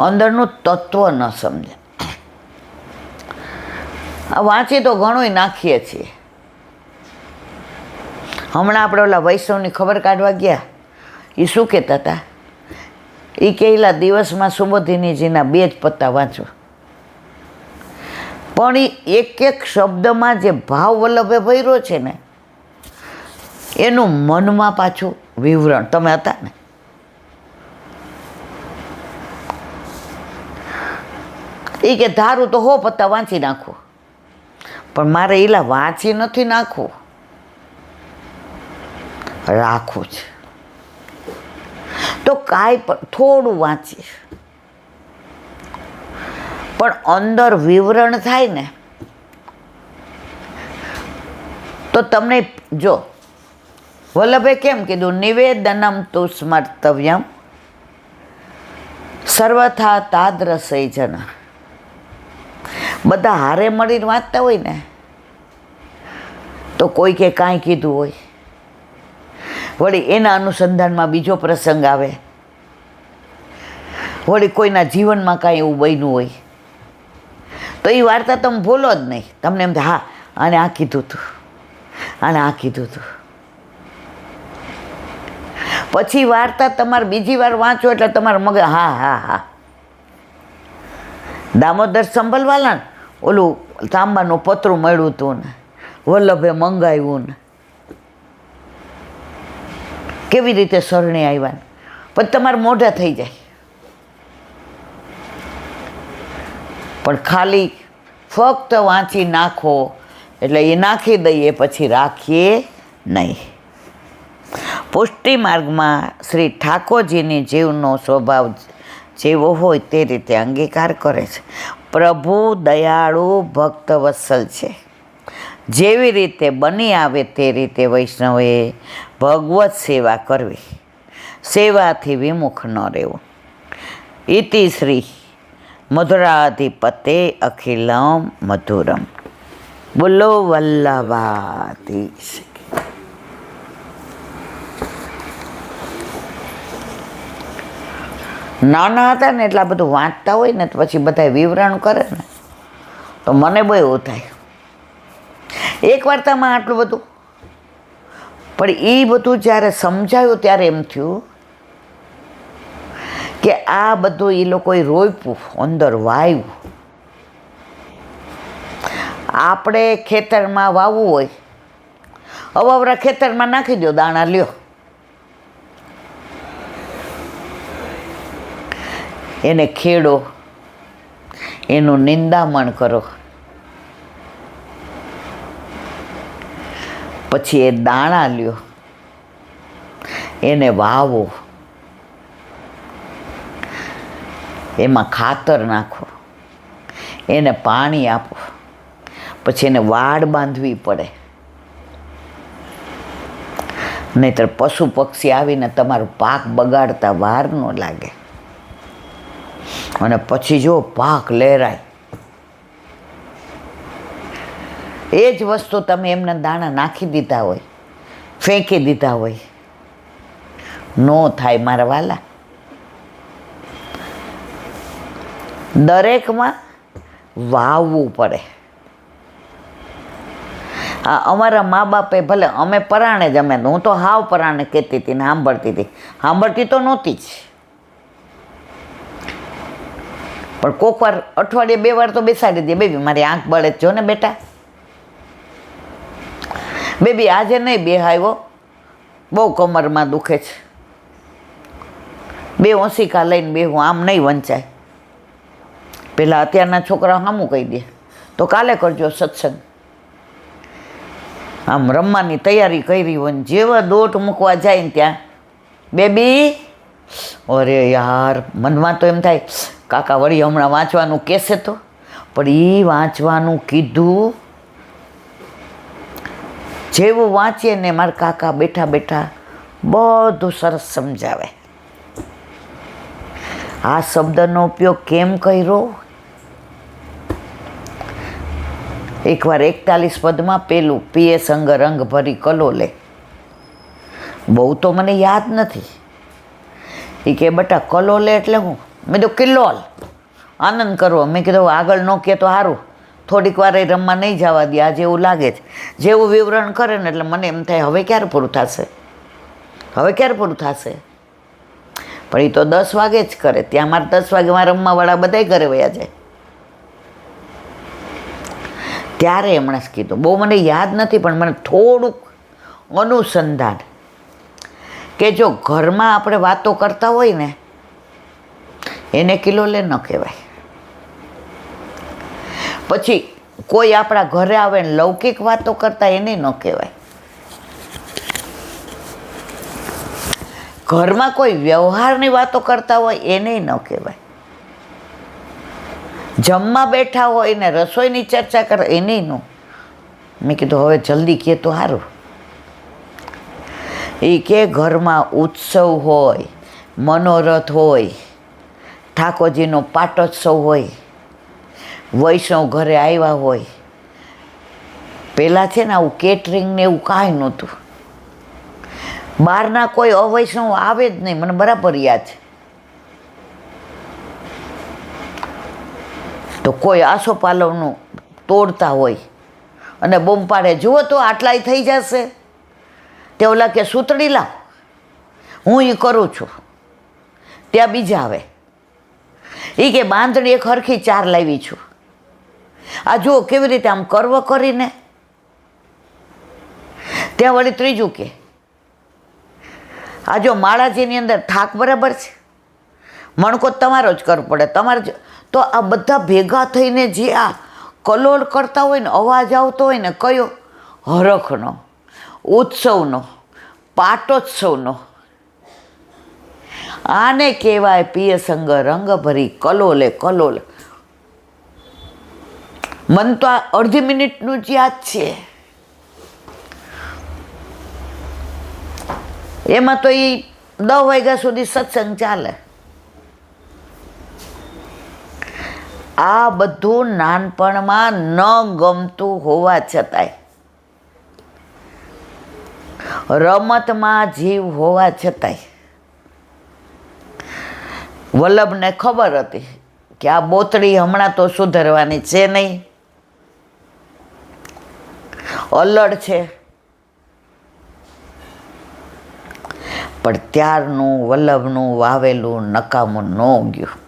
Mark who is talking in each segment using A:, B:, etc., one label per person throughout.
A: અંદરનું તત્વ ન સમજે. આ વાંચી તો ઘણુંય નાખીએ છીએ. હમણાં આપણે ઓલા વૈષ્ણવની ખબર કાઢવા ગયા, એ શું કહેતા હતા? એ કહેલા દિવસમાં સુબોધિનીજીના 2 જ પત્તા વાંચો. પણ એ એક એક શબ્દમાં જે ભાવ વલ્લભે ભર્યો છે ને, એનું મનમાં પાછું વિવરણ. તમે હતા ને, એ કે ધારું તો 100 પત્તા વાંચી નાખું, પણ મારે એલા વાંચી નથી નાખવું, રાખવું છે. તો કાંઈ પણ થોડું વાંચીએ, પણ અંદર વિવરણ થાય ને તો તમને જો વલ્લભે કેમ કીધું, નિવેદનમ તુ સ્મર્તવ્યમ સર્વથા તાદ્રસય જન. બધા હારે મળીને વાંચતા હોય ને તો કોઈ કે કાંઈ કીધું હોય, વળી એના અનુસંધાનમાં બીજો પ્રસંગ આવે, વળી કોઈના જીવનમાં કાંઈ એવું બન્યું હોય, તો એ વાર્તા તમે ભૂલો જ નહીં. તમને એમ થાય, હા આને આ કીધું હતું, આને આ કીધું હતું. પછી વાર્તા તમારે બીજી વાર વાંચો એટલે તમારે મગજ હા હા હા. દામોદર સંભલવાલા ઓલું તાંબાનું પતરું મળ્યું હતું ને, વલ્લભે મંગાવ્યું ને, કેવી રીતે સરણે આવ્યા ને, પછી તમારે મોઢા થઈ જાય. પણ ખાલી ફક્ત વાંચી નાખો એટલે એ નાખી દઈએ, પછી રાખીએ નહીં. પુષ્ટિ માર્ગમાં શ્રી ઠાકોરજીની જીવનો સ્વભાવ જેવો હોય તે રીતે અંગીકાર કરે છે. પ્રભુ દયાળુ ભક્ત વત્સલ છે. જેવી રીતે બની આવે તે રીતે વૈષ્ણવે ભગવત સેવા કરવી, સેવાથી વિમુખ ન રહેવું. ઇતિ શ્રી મધુરાધિપતે અખિલમ મધુરમ. બોલો વલ્લભાધીશ. નાના હતા ને એટલે આ બધું વાંચતા હોય ને તો પછી બધા વિવરણ કરે ને તો મને બહુ એવું થાય, એક વાર્તામાં આટલું બધું. પણ એ બધું જ્યારે સમજાયું ત્યારે એમ થયું કે આ બધું એ લોકોએ રોપ્યું, અંદર વાવ્યું. આપણે ખેતરમાં વાવવું હોય, અવાવરા ખેતરમાં નાખી દો, દાણા લ્યો, એને ખેડો, એનું નિંદામણ કરો, પછી એ દાણા લ્યો, એને વાવો, એમાં ખાતર નાખો, એને પાણી આપો, પછી એને વાડ બાંધવી પડે, નહીંતર પશુ પક્ષી આવીને તમારો પાક બગાડતા વાર ન લાગે. અને પછી જો પાક લહેરાય. એ જ વસ્તુ તમે એમના દાણા નાખી દીધા હોય, ફેંકી દીધા હોય, નો થાય મારા વાલા. દરેકમાં વાવવું પડે. અમારા મા બાપે ભલે અમે પરાણે જ, હું તો હાવ પરાણે કહેતી હતી ને સાંભળતી તો નહોતી જ, પણ કોક વાર અઠવાડિયે 2 વાર તો બેસાડી દે, બેબી મારી આંખ બળે જો ને બેટા, બેબી આજે નહીં બેહાયો, બહુ કમરમાં દુખે છે, 2 ઓશિકા લઈને બેહું, આમ નહીં વંચાય. પેલા અત્યારના છોકરા સામું કહી દે, તો કાલે કરજો સત્સંગ. આમ રમવાની તૈયારી કરી હોય ને જેવા દોટ મૂકવા જાય ને ત્યાં બેબી, અરે યાર મનમાં તો એમ થાય કાકા વળી હમણાં વાંચવાનું કહેશે તો, પણ એ વાંચવાનું કીધું જેવું વાંચીએ ને મારા કાકા બેઠા બેઠા બધું સરસ સમજાવે. આ શબ્દનો ઉપયોગ કેમ કર્યો? એકવાર 41 પદમાં પેલું પિયે સંગ રંગ ભરી કલોલે, બહુ તો મને યાદ નથી. એ કે બેટા કલોલે એટલે હું? મેં તો કિલ્લોલ આનંદ કરવો. મેં કીધું આગળ ન કહે તો સારું, થોડીક વાર એ રમવા નહીં જવા દે. આજે એવું લાગે છે, જેવું વિવરણ કરે ને એટલે મને એમ થાય હવે ક્યારે પૂરું થશે, હવે ક્યારે પૂરું થશે. પણ એ તો 10 વાગે જ કરે. ત્યાં મારે 10 વાગે રમવાવાળા બધાય ઘરે વયા જાય. ત્યારે એમણે જ કીધું, બહુ મને યાદ નથી પણ મને થોડુંક અનુસંધાન, કે જો ઘરમાં આપણે વાતો કરતા હોય ને એને કિલોલે ન કહેવાય. પછી કોઈ આપણા ઘરે આવે ને લૌકિક વાતો કરતા એને ન કહેવાય. ઘરમાં કોઈ વ્યવહારની વાતો કરતા હોય એને ન કહેવાય. જમવા બેઠા હોય ને રસોઈની ચર્ચા કરે એને ન. મેં કીધું હવે જલ્દી કહે તો સારું. એ કે ઘરમાં ઉત્સવ હોય, મનોરથ હોય, ઠાકોરજીનો પાટોત્સવ હોય, વૈષ્ણવ ઘરે આવ્યા હોય. પહેલાં છે ને આવું કેટરિંગ ને એવું કાંઈ નહોતું. બહારના કોઈ અવૈષ્ણવ આવે જ નહીં, મને બરાબર યાદ છે. તો કોઈ આસોપાલવનું તોડતા હોય અને બૂમ પાડે, જુઓ તો આટલાય થઈ જશે. તે ઓલા કે સૂતળી લાવ, હું એ કરું છું. ત્યાં બીજા આવે, એ કે બાંધણી એક હરખી 4 લાવી છું. આ જુઓ કેવી રીતે આમ કર્વ કરીને. ત્યાં વળી ત્રીજું કે આ જો માળાજીની અંદર થાક બરાબર છે, મણકો તમારો જ કરવો પડે તમારે જ. તો આ બધા ભેગા થઈને જે આ કલોલ કરતા હોય ને, અવાજ આવતો હોય ને, કયો હરખનો, ઉત્સવનો, પાટોત્સવનો, આને કહેવાય પિય સંગ રંગ ભરી કલોલે કલોલ. મન તો આ અડધી મિનિટનું જ યાદ છે. એમાં તો એ 10 વાગ્યા સુધી સત્સંગ ચાલે. આ બધું નાનપણમાં ન ગમતું હોવા છતાંય, રમતમાં જીવ હોવા છતાંય વલ્લભને ખબર હતી કે આ બોતડી હમણાં તો સુધરવાની છે નહીં, અલ્લડ છે. પણ ત્યારનું વલ્લભનું વાવેલું નકામું ન ગયું.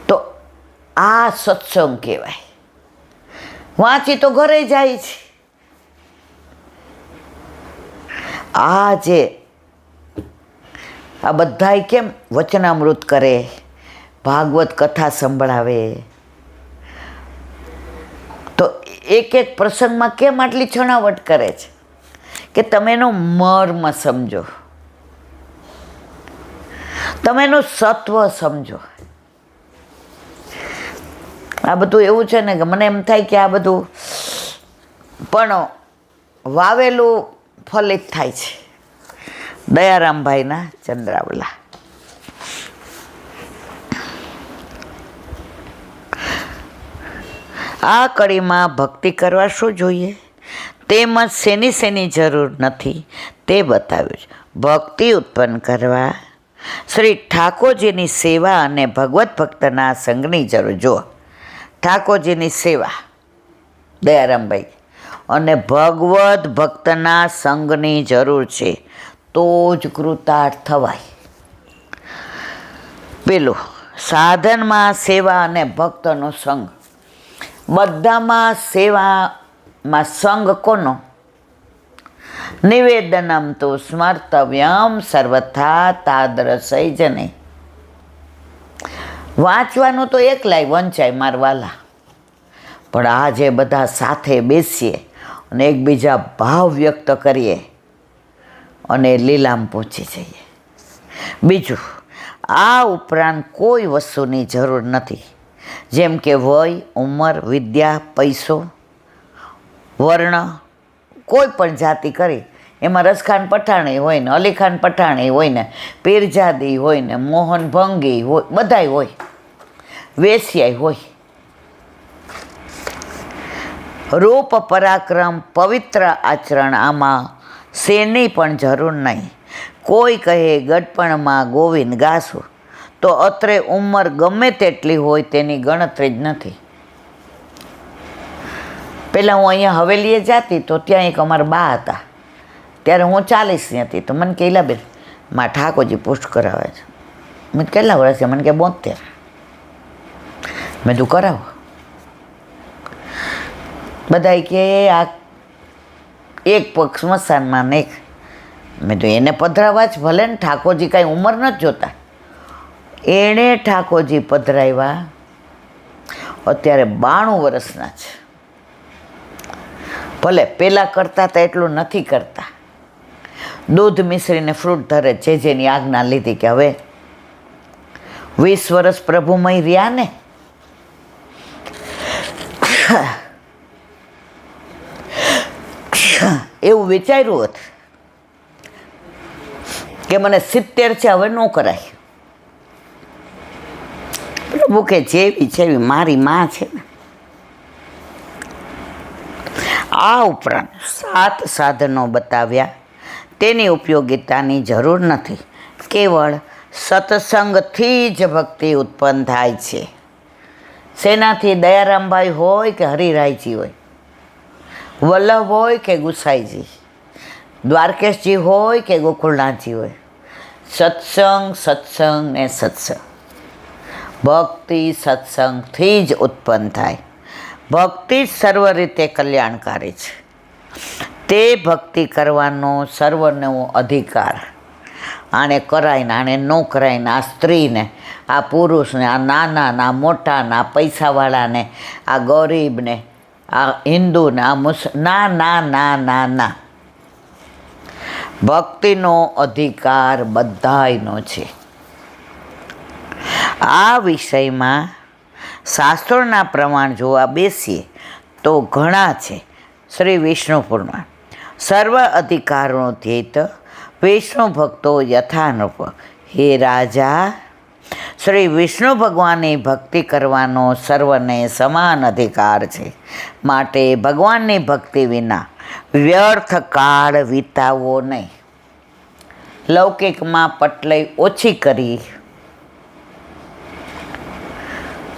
A: તો આ સત્સંગ કહેવાય. વાંચી તો ઘરે જાય છે. આ જે આ બધાય કેમ વચનામૃત કરે, ભાગવત કથા સંભળાવે, તો એક એક પ્રસંગમાં કેમ આટલી છણાવટ કરે છે કે તમે એનો મર્મ સમજો, તમે એનું સત્વ સમજો. આ બધું એવું છે ને કે મને એમ થાય કે આ બધું પણ વાવેલું ફલિત થાય છે. દયારામભાઈના ચંદ્રાવલા. આ કડીમાં ભક્તિ કરવા શું જોઈએ તેમજ શેની જરૂર નથી તે બતાવ્યું છે. ભક્તિ ઉત્પન્ન કરવા શ્રી ઠાકોરજીની સેવા અને ભગવત ભક્તના સંગની જરૂર. જુઓ, ઠાકોરજીની સેવા દયારામભાઈ અને ભગવત ભક્તના સંગની જરૂર છે, તો જ કૃતાર્થ થવાય. પેલું સાધનમાં સેવા અને ભક્તનો સંગ. બધામાં સેવામાં સંગ કોનો? નિવેદનમ તો સ્મર્તવ્યમ સર્વથા તાદરસૈ જને. વાંચવાનું તો એકલાય વંચાય મારવાલા, પણ આજે બધા સાથે બેસીએ અને એકબીજા ભાવ વ્યક્ત કરીએ અને લીલામ પહોંચી જઈએ. બીજું, આ ઉપરાંત કોઈ વસ્તુની જરૂર નથી, જેમ કે વય, ઉંમર, વિદ્યા, પૈસો, વર્ણ, કોઈ પણ જાતિ કરી એમાં રસખાન પઠાણી હોય ને, અલીખાન પઠાણી હોય ને, પીરજાદી હોય ને, મોહન ભંગી હોય, બધાય હોય, વેશ્યાય હોય. રૂપ, પરાક્રમ, પવિત્ર આચરણ, આમાં શેની પણ જરૂર નહીં. કોઈ કહે ગડપણમાં ગોવિંદ ગાશું, તો અત્રે ઉંમર ગમે તેટલી હોય તેની ગણતરી જ નથી. પહેલાં હું અહીંયા હવેલીએ જતી તો ત્યાં એક અમારા બા હતા, ત્યારે હું 40ની હતી. તો મને કહેલા બેન માં ઠાકોરજી પુષ્ટ કરાવે છે. મેં કેટલા વર્ષ છે? મને કે 72. મેં તું કરાવો. બધા કે આ એક પગ સ્મશાનમાં ને એક. મેં તો એને પધરાવા જ, ભલે ને ઠાકોરજી કાંઈ ઉંમર નથી જોતા. એણે ઠાકોરજી પધરાવ્યા, અત્યારે 92 વર્ષના છે. ભલે પહેલાં કરતા હતા એટલું નથી કરતા. દૂધ મિશ્રીને ફ્રૂટ ધરે, જેની આજ્ઞા લીધી કે હવે 20 વર્ષ પ્રભુમય રહ્યા ને, એવું વિચાર્યું હતું કે મને 70 છે, હવે ન કરાય. પ્રભુ કે જેવી છે એવી મારી માં છે ને. આ ઉપરાંત 7 સાધનો બતાવ્યા, તેની ઉપયોગિતાની જરૂર નથી. કેવળ સત્સંગથી જ ભક્તિ ઉત્પન્ન થાય છે. શેનાથી? દયારામભાઈ હોય કે હરિરાયજી હોય, વલ્લભ હોય કે ગુસાઈજી, દ્વારકેશજી હોય કે ગોકુળનાથજી હોય. સત્સંગ, સત્સંગ ને સત્સંગ. ભક્તિ સત્સંગથી જ ઉત્પન્ન થાય. ભક્તિ સર્વ રીતે કલ્યાણકારી છે. તે ભક્તિ કરવાનો સર્વનો અધિકાર. આને કરાય ને આને ન કરાય ને, આ સ્ત્રીને, આ પુરુષને, આ નાના, આ મોટાને, આ પૈસાવાળાને, આ ગરીબને, આ હિન્દુને, આ ના ના ના ના ના. ભક્તિનો અધિકાર બધાયનો છે. આ વિષયમાં શાસ્ત્રોના પ્રમાણ જોવા બેસીએ તો ઘણા છે. શ્રી વિષ્ણુ પુરાણ. સર્વ અધિકારનો ધ્યેય વિષ્ણુ ભક્તો યથાનુપ. હે રાજા, શ્રી વિષ્ણુ ભગવાનની ભક્તિ કરવાનો સર્વને સમાન અધિકાર છે. માટે ભગવાનની ભક્તિ વિના વ્યર્થ કાળ વિતાવવો નહીં. લૌકિકમાં પટલાઈ ઓછી કરી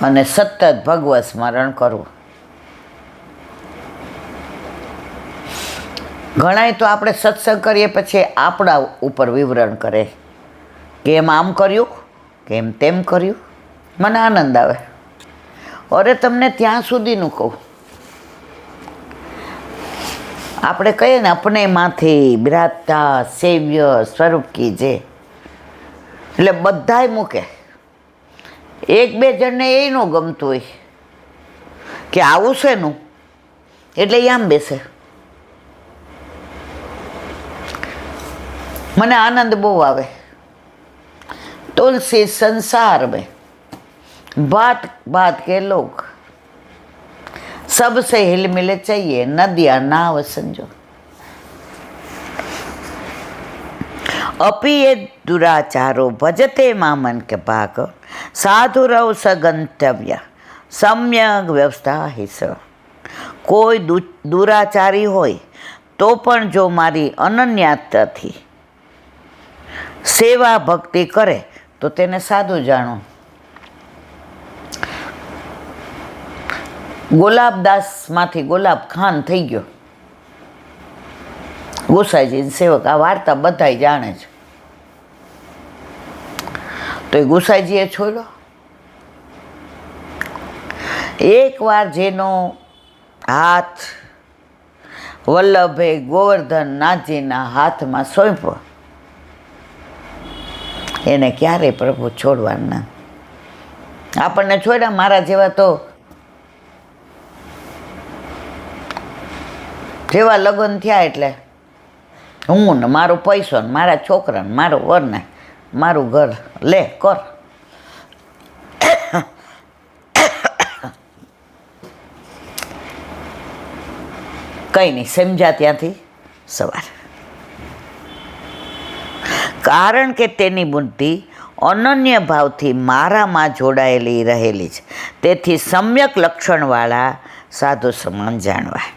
A: અને સતત ભગવત સ્મરણ કરવું. ઘણાય તો આપણે સત્સંગ કરીએ પછી આપણા ઉપર વિવરણ કરે કે એમ આમ કર્યું, કે એમ તેમ કર્યું. મને આનંદ આવે. અરે તમને ત્યાં સુધીનું કહું, આપણે કહીએ ને अपने माथे બિરાજતા સેવ્ય સ્વરૂપ કી જે, એટલે બધાય મૂકે. એક બે જણને એ ન ગમતું હોય કે આવું છે નું, એટલે એ આમ બેસે. મને આનંદ બહુ આવે. तुलसी संसार में भात भात के लोग सबसे हिल मिले चाहिए, नदिया नाव समझो. अपि ये दुराचारो भजते मामन के भाग साधु रव सगंतव्य सम्यक व्यवस्था हिस. કોઈ દુરાચારી હોય તો પણ જો મારી અનન્યતાથી સેવા ભક્તિ કરે તો તેને સાધુ જાણો. ગુલાબદાસમાંથી ગુલાબ ખાન થઈ ગયો ગુસાઈજી સેવક. આ વાર્તા બધાય જાણે છે. તો એ ગુસાઈજીએ છોડ્યો. એકવાર જેનો હાથ વલ્લભે ગોવર્ધનનાથજીના હાથમાં સોંપ્યો, એને ક્યારેય પ્રભુ છોડવાના. આપણને છોડ્યા, મારા જેવા તો જેવા લગ્ન થયા એટલે હું ને મારો પૈસો ને મારા છોકરા ને મારો વર ને મારું ઘર લે કર. કંઈ નહીં, સમજ્યા ત્યાંથી સવાર. કારણ કે તેની બુદ્ધિ અનન્ય ભાવથી મારામાં જોડાયેલી રહેલી છે. તેથી સમ્યક લક્ષણવાળા સાધુ સમાન જાણવા.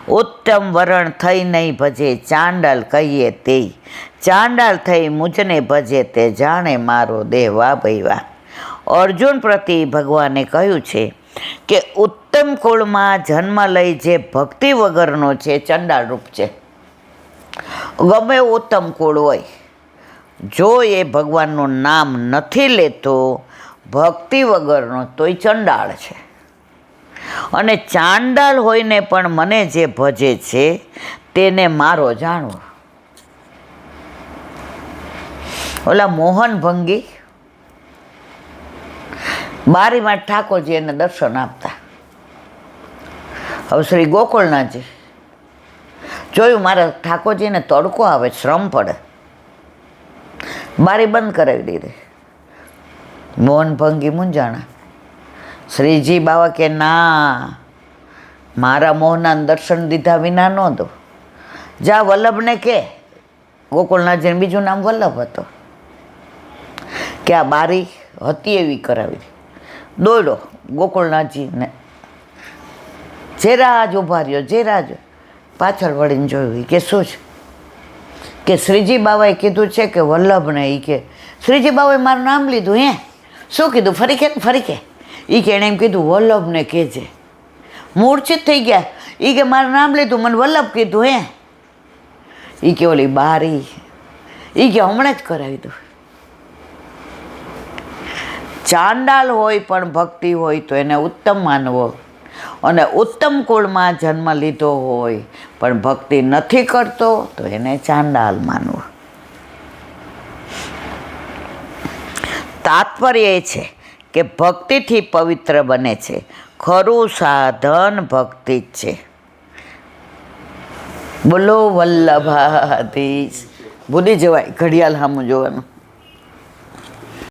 A: ઉત્તમ વરણ થઈ નહીં ભજે ચાંડાલ કહીએ તે, ચાંડાલ થઈ મુજને ભજે તે જાણે મારો દેહ. વાહ ભાઈ વાહ. અર્જુન પ્રતિ ભગવાને કહ્યું છે કે ઉત્તમ કુળમાં જન્મ લઈ જે ભક્તિ વગરનો છે ચંડાળ રૂપ છે. ગમે ઉત્તમ કુળ હોય, જો એ ભગવાનનું નામ નથી લેતો ભક્તિ વગરનો તોય ચંડાળ છે. અને ચાંડાલ હોઈને પણ મને જે ભજે છે તેને મારો જાણવો. ઓલા મોહન ભંગી બારીમાં ઠાકોરજી એને દર્શન આપતા. હવે શ્રી ગોકુળનાથજી જોયું મારા ઠાકોરજીને તડકો આવે, શ્રમ પડે, બારી બંધ કરાવી દીધી. મોહન ભંગી મૂંઝાણા. શ્રીજી બાવા કે ના, મારા મોહના દર્શન દીધા વિના ન દો. જા વલ્લભને કે, ગોકુળનાથજીનું બીજું નામ વલ્લભ હતો, કે આ બારી હતી એવી કરાવી. દોડો ગોકુળનાથજીને, જે રાજ ઉભા રહ્યો, જે રાજ પાછળ વળીને જોયું કે શું છે, કે શ્રીજી બાવાએ કીધું છે કે વલ્લભને. એ કે શ્રીજી બાવાએ મારું નામ લીધું. હે શું કીધું? ફરી કે ફરી કે. એ કે એણે એમ કીધું વલ્લભને કહેજે. મૂર્છિત થઈ ગયા. એ કે મારું નામ લીધું, મને વલ્લભ કીધું. હે એ કે ઓલી બારી, એ કે હમણાં જ કરાવી દઉં. ચાંડાલ હોય પણ ભક્તિ હોય તો એને ઉત્તમ માનવો, અને ઉત્તમ કુળમાં જન્મ લીધો હોય પણ ભક્તિ નથી કરતો તો એને ચાંડાલ માનવો. તાત્પર્ય એ છે કે ભક્તિથી પવિત્ર બને છે. ખરું સાધન ભક્તિ જ છે. બોલો વલ્લભાધીશ. ભૂલી જવાય ઘડિયાળ સામું જોવાનું.